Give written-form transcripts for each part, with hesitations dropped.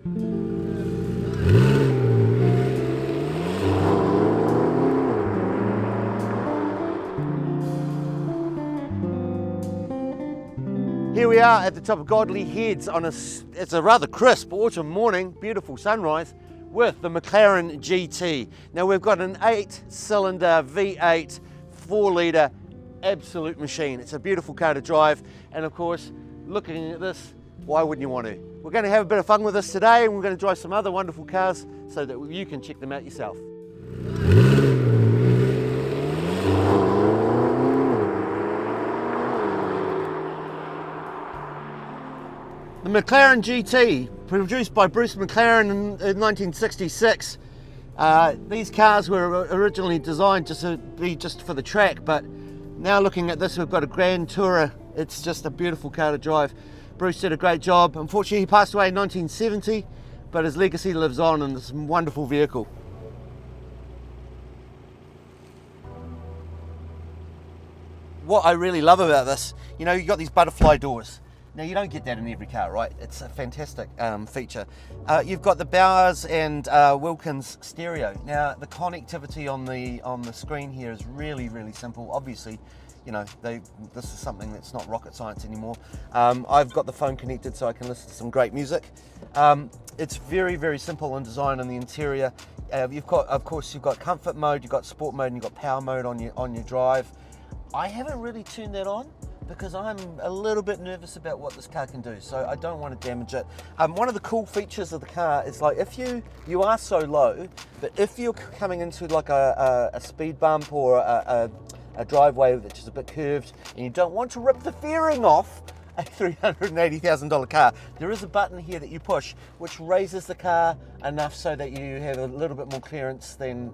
Here we are at the top of Godley Heads on it's a rather crisp autumn morning, beautiful sunrise with the McLaren GT. Now we've got an 8-cylinder V8 4-litre absolute machine. It's a beautiful car to drive, and of course, looking at this, why wouldn't you want to? We're going to have a bit of fun with this today, and we're going to drive some other wonderful cars so that you can check them out yourself. The McLaren GT, produced by Bruce McLaren in 1966. These cars were originally designed to be just for the track, but now looking at this, we've got a Grand Tourer. It's just a beautiful car to drive. Bruce did a great job. Unfortunately, he passed away in 1970, but his legacy lives on in this wonderful vehicle. What I really love about this, you know, you've got these butterfly doors. Now you don't get that in every car, right? It's a fantastic feature. You've got the Bowers and Wilkins stereo. Now the connectivity on the screen here is really, really simple. Obviously, you know, this is something that's not rocket science anymore. I've got the phone connected so I can listen to some great music. It's very, very simple in design on the interior. You've got, of course, you've got comfort mode, you've got sport mode, and you've got power mode on your drive. I haven't really turned that on because I'm a little bit nervous about what this car can do, so I don't want to damage it. One of the cool features of the car is, like, if you are so low, but if you're coming into like a speed bump or a driveway which is a bit curved and you don't want to rip the fairing off a $380,000 car, there is a button here that you push which raises the car enough so that you have a little bit more clearance than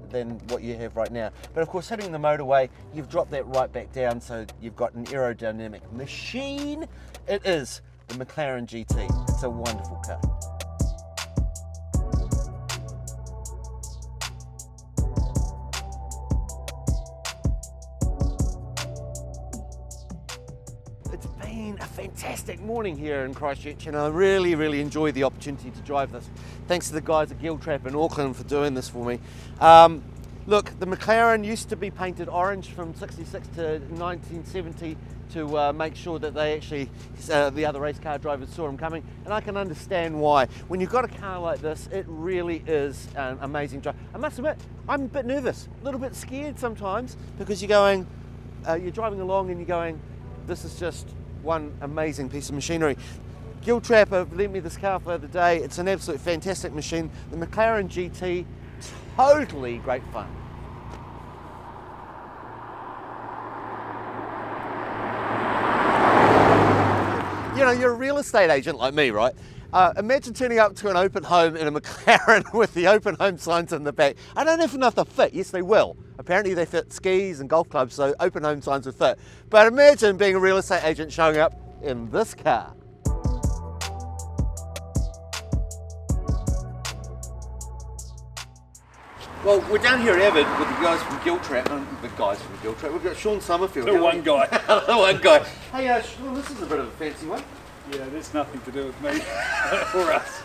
what you have right now. But of course, hitting the motorway, you've dropped that right back down, so you've got an aerodynamic machine. It is the McLaren GT. It's a wonderful car. It's been a fantastic morning here in Christchurch, and I really, really enjoyed the opportunity to drive this. Thanks to the guys at Giltrap in Auckland for doing this for me. Look, the McLaren used to be painted orange from 66 to 1970 to make sure that they actually, the other race car drivers saw them coming, and I can understand why. When you've got a car like this, it really is an amazing drive. I must admit, I'm a bit nervous, a little bit scared sometimes, because you're driving along and you're going, this is just one amazing piece of machinery. Giltrap have lent me this car for the day. It's an absolute fantastic machine. The McLaren GT, totally great fun. You know, you're a real estate agent like me, right? Imagine turning up to an open home in a McLaren with the open home signs in the back. I don't know if enough to fit. Yes, they will. Apparently they fit skis and golf clubs, so open home signs would fit. But imagine being a real estate agent showing up in this car. Well, we're down here at Avid with the guys from Giltrap. We've got Sean Summerfield. The one guy. The one guy. Hey, Sean, this is a bit of a fancy one. Yeah, there's nothing to do with me or us.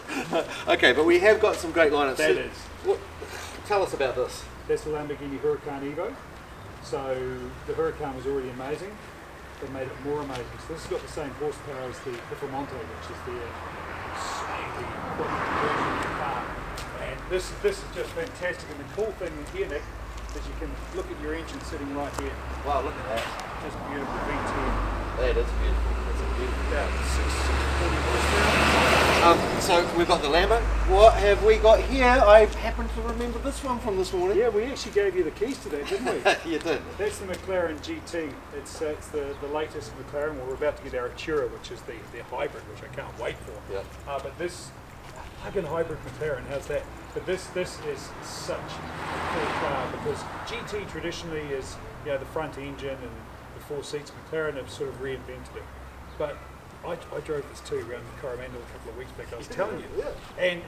Okay, but we have got some great lineups. That is. Tell us about this. That's the Lamborghini Huracan Evo. So the Huracan was already amazing. They made it more amazing. So this has got the same horsepower as the Performante, which is the slightly equivalent version of the car. And this is just fantastic. And the cool thing here, Nick, is you can look at your engine sitting right here. Wow, look at that. Just beautiful V10. That is beautiful. That's a beautiful. About 640 horsepower. So we've got the Lambo. What have we got here? I happen to remember this one from this morning. Yeah, we actually gave you the keys to that, didn't we? You did. That's the McLaren GT. It's the latest McLaren. Well, we're about to get our Aotearoa, which is the hybrid, which I can't wait for. Yeah. But this plug-in hybrid McLaren has that. But this is such a cool car because GT traditionally is, you know, the front engine and the 4 seats. McLaren have sort of reinvented it. But I drove this too around the Coromandel a couple of weeks back, I was telling you. Yeah. And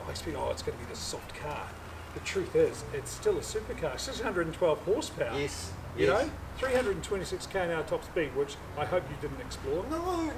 I expect, it's going to be this soft car. The truth is, it's still a supercar. 612 horsepower. Yes. You Yes. know, 326 k/h top speed, which I hope you didn't explore.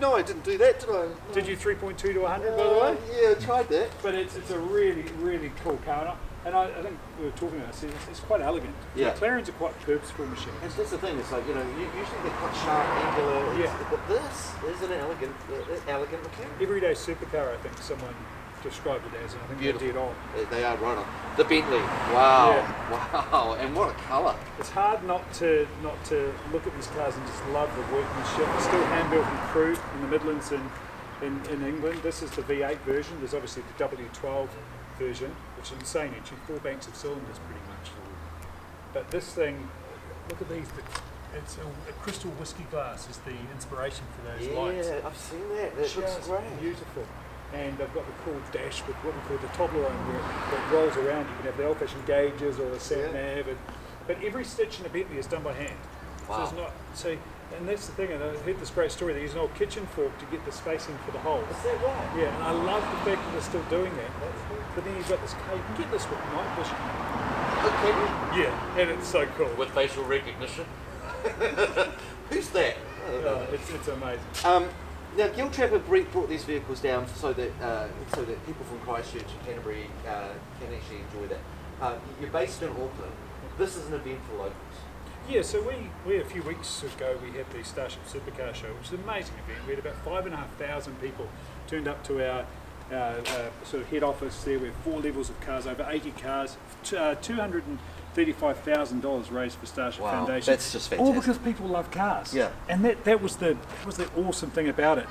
No, I didn't do that, did I? No. Did you 3.2 to 100 by the way? Yeah, I tried that. But it's a really, really cool car. And I think we were talking about it, it's quite elegant. Yeah. McLarens are quite purposeful machines. And that's the thing, it's like, usually they're quite sharp, angular, Yeah. but this is an elegant McLaren. Everyday supercar, I think someone described it as, and I think Beautiful. they did on. They are right on. The Bentley, wow, Yeah. wow, and what a colour. It's hard not to look at these cars and just love the workmanship. It's still hand-built and crude in the Midlands in England. This is the V8 version. There's obviously the W12 version, which is insane actually, 4 banks of cylinders pretty much. But this thing, look at these, it's a crystal whiskey glass is the inspiration for those lights. Yeah, I've seen that. That looks Just great. beautiful. And I've got the cool dash with what we call the Toblerone, where it rolls around. You can have the old-fashioned gauges or the sat nav, but every stitch in a Bentley is done by hand. Wow. So and that's the thing. And I heard this great story. They use an old kitchen fork to get the spacing for the holes. Is that right? Yeah, and I love the fact that they're still doing that. But then you've got this car. You can get this with night vision. Okay. Yeah, and it's so cool. With facial recognition. Who's that? It's amazing. Now, Giltrap have brought these vehicles down so that people from Christchurch and Canterbury can actually enjoy that. You're based in Auckland. This is an event for locals. Yeah, so we a few weeks ago we had the Starship Supercar Show, which is an amazing event. We had about 5,500 people turned up to our sort of head office there. We have 4 levels of cars, over 80 cars, $235,000 raised for Starship Foundation. That's just fantastic. All because people love cars. Yeah. And that was the awesome thing about it.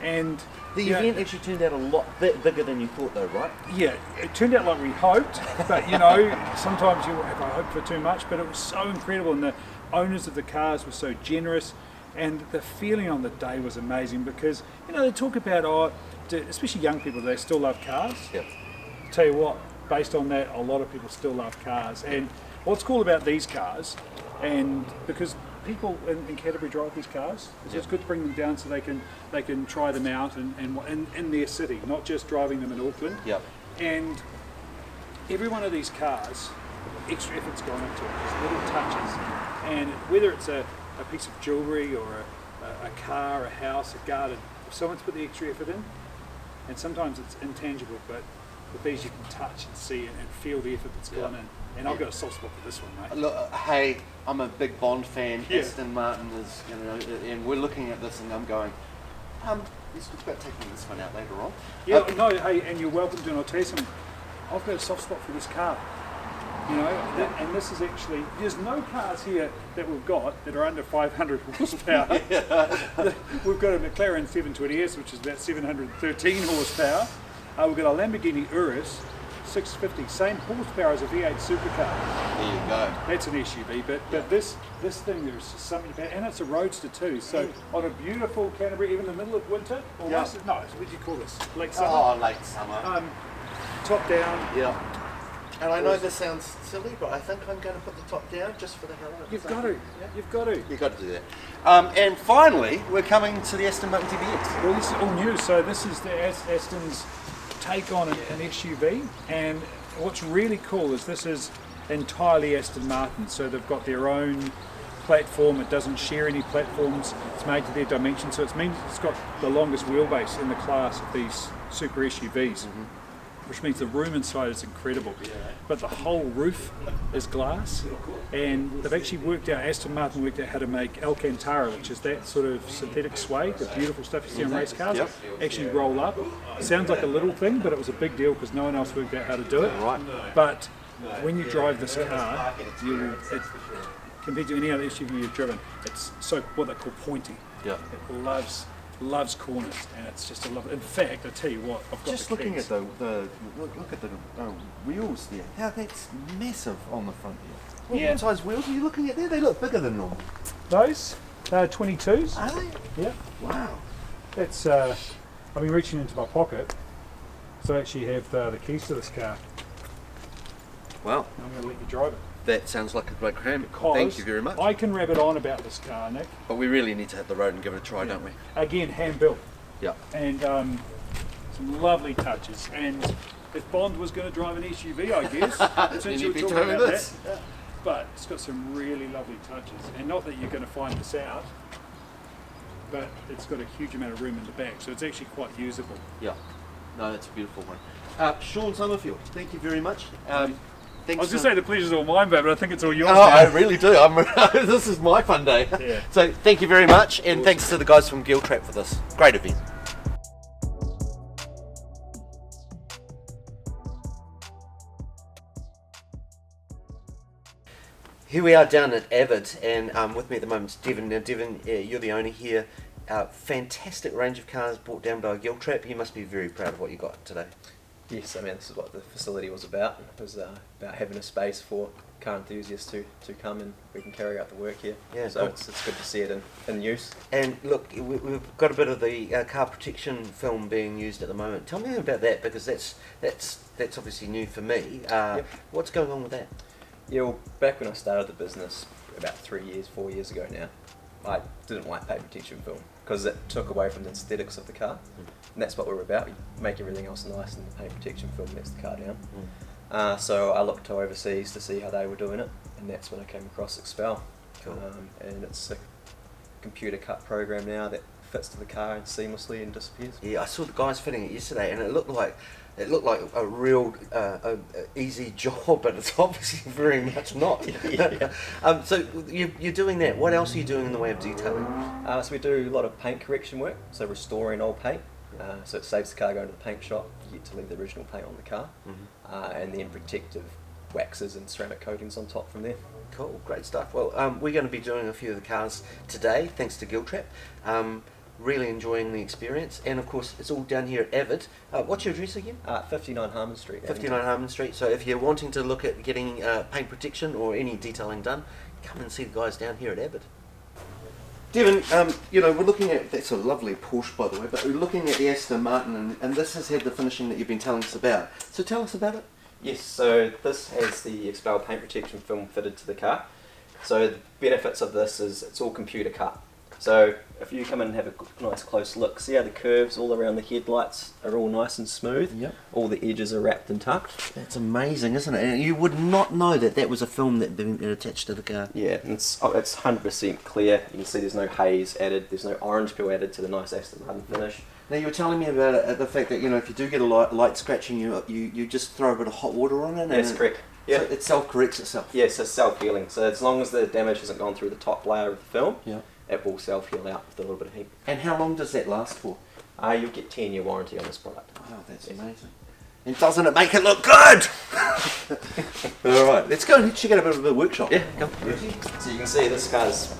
And The event actually turned out a lot bigger than you thought, though, right? yeah, it turned out like we hoped, but sometimes you have a hope for too much, but it was so incredible, and the owners of the cars were so generous, and the feeling on the day was amazing because, they talk about, especially young people, they still love cars. Yeah. Tell you what, based on that, a lot of people still love cars, and what's cool about these cars, and because people in Canterbury drive these cars, it's good to bring them down so they can try them out and in their city, not just driving them in Auckland. Yep. And every one of these cars, extra effort's gone into it, just little touches. And whether it's a piece of jewellery or a car, a house, a garden, if someone's put the extra effort in, and sometimes it's intangible, but with these you can touch and see and feel the effort that's gone in. And I've got a soft spot for this one, mate. Look, hey, I'm a big Bond fan. Yeah. Aston Martin is, and we're looking at this and I'm going, let's talk about taking this one out later on. Yeah, no, hey, and you're welcome to, and I'll tell you something, I've got a soft spot for this car. And this is actually, there's no cars here that we've got that are under 500 horsepower. We've got a McLaren 720S, which is about 713 horsepower. We've got a Lamborghini Urus 650, same horsepower as a V8 supercar. There you go. That's an SUV, but this thing, there's just something about, and it's a roadster too. So on a beautiful Canterbury, even in the middle of winter, almost, no, what do you call this? Late summer? Oh, late summer. Top down. Yeah. And I know this sounds silly, but I think I'm going to put the top down just for the hell of it. You've got to. You've got to. You've got to do that. And finally, we're coming to the Aston Martin DBX. Well, this is all new. So this is the Aston's take on an SUV, and what's really cool is this is entirely Aston Martin. So they've got their own platform. It doesn't share any platforms. It's made to their dimensions. So it means it's got the longest wheelbase in the class of these super SUVs. Which means the room inside is incredible. But the whole roof is glass, and they've actually Aston Martin worked out how to make Alcantara, which is that sort of synthetic suede, the beautiful stuff you see on race cars, actually roll up. Sounds like a little thing, but it was a big deal because no one else worked out how to do it. Right. But when you drive this car, compared to any other SUV you've driven, it's so what they call pointy. Yeah. It loves corners, and it's just a love. In fact, I tell you what, I've got Just the looking keys. at look at the wheels there. How that's massive on the front here. What size wheels are you looking at there? They look bigger than normal. Those 22s. Are they? Yeah, Wow. that's. I've been reaching into my pocket, so I actually have the keys to this car. Well, I'm going to let you drive it. that sounds like a great cram. Thank you very much. I can rabbit on about this car, Nick. But we really need to hit the road and give it a try, don't we? Again, hand built, Yeah. and some lovely touches. And if Bond was going to drive an SUV, I guess, since you were talking about that. but it's got some really lovely touches. And not that you're going to find this out, but it's got a huge amount of room in the back, so it's actually quite usable. Yeah. No, that's a beautiful one. Sean Summerfield, thank you very much. I was going to say the pleasure's all mine, but I think it's all yours Oh, now. I really do. This is my fun day. Yeah. So thank you very much, and thanks to the guys from Giltrap for this great event. Here we are down at Avid, and with me at the moment is Devon. Now, Devon, you're the owner here. Fantastic range of cars brought down by Giltrap. You must be very proud of what you got today. Yes, I mean, this is what the facility was about. It was about having a space for car enthusiasts to come and we can carry out the work here. Yeah, so cool. it's good to see it in use. And look, we've got a bit of the car protection film being used at the moment. Tell me about that, because that's obviously new for me. Yep. What's going on with that? Yeah, well, back when I started the business about 4 years ago now, I didn't like paint protection film because it took away from the aesthetics of the car. And that's what we're about. We make everything else nice, and the paint protection film lets the car down. So I looked to overseas to see how they were doing it, and that's when I came across Expel. Cool. And it's a computer cut program now that fits to the car and seamlessly and disappears. Yeah, I saw the guys fitting it yesterday, and it looked like a real easy job, but it's obviously very much not. Yeah. So you're doing that. What else are you doing in the way of detailing? So we do a lot of paint correction work, so restoring old paint. So it saves the car going to the paint shop, you get to leave the original paint on the car, and then protective waxes and ceramic coatings on top from there. Cool, great stuff. Well, we're going to be doing a few of the cars today, thanks to Giltrap. Really enjoying the experience, and of course it's all down here at Avid. What's your address again? 59 Harmon Street. 59 Harmon Street. So if you're wanting to look at getting paint protection or any detailing done, come and see the guys down here at Avid. Devon, we're looking at, that's a lovely Porsche by the way, but we're looking at the Aston Martin, and this has had the finishing that you've been telling us about. So tell us about it. Yes, so this has the Expel paint protection film fitted to the car. So the benefits of this is it's all computer cut. So if you come in and have a nice close look, see how the curves all around the headlights are all nice and smooth? Yep. All the edges are wrapped and tucked. That's amazing, isn't it? And you would not know that was a film that had been attached to the car. Yeah, and it's 100% clear. You can see there's no haze added, there's no orange peel added to the nice Aston Martin finish. Now you were telling me about it, the fact that if you do get a light scratching, you just throw a bit of hot water on it. That's correct. Yeah. So it self-corrects itself. Yes, it's self-healing. So as long as the damage hasn't gone through the top layer of the film, yeah, it will self-heal out with a little bit of heat. And how long does that last for? You'll get 10-year warranty on this product. Wow, that's amazing. And doesn't it make it look good? Alright, let's go and check out a bit of the workshop. Yeah, come. So you can see this car's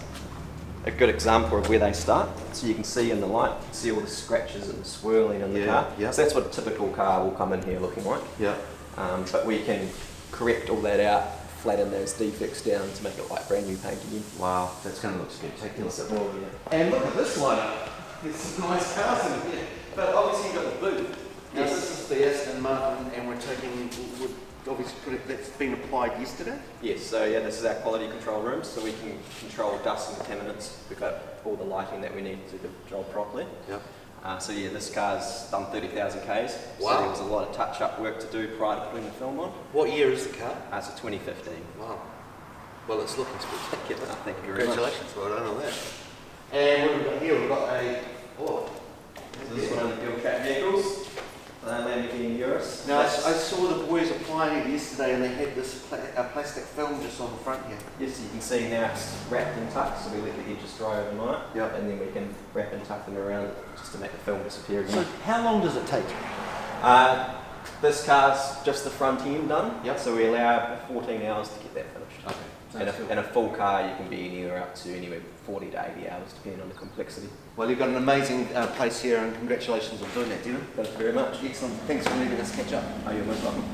a good example of where they start. So you can see in the light, see all the scratches and the swirling in the car. Yeah. So that's what a typical car will come in here looking like. Yeah. But we can correct all that out, flatten those defects down to make it like brand new paint again. Wow, that's going to look spectacular. Yes, it will, yeah. And look at this lineup. There's some nice cars in here. But obviously you've got the booth. Now Yes. this is the Aston Martin, and we're obviously that's been applied yesterday. Yes, so yeah, this is our quality control room, so we can control dust and contaminants. We've got all the lighting that we need to control properly. Yep. So yeah, this car's done 30,000 Ks. Wow. So there was a lot of touch-up work to do prior to putting the film on. What year is the car? It's a 2015. Wow. Well, it's looking spectacular. Thank you very much. Congratulations, well done on that. And what have we got here? We've got This is one of the Giltrap vehicles, Lamborghini Urus. Now, I saw the boys applying it yesterday, and they had this plastic film just on the front here. Yes, you can see now it's wrapped and tucked, so we let the edges dry overnight. Yep. And then we can wrap and tuck them around just to make the film disappear So again. how long does it take? This car's just the front end done, Yep. so we allow 14 hours to get that finished. Okay. In a full car, you can be anywhere up to 40 to 80 hours, depending on the complexity. Well, you've got an amazing place here, and congratulations on doing that, Devon. Thank you very much. Excellent. Thanks for letting us catch up. You're most welcome.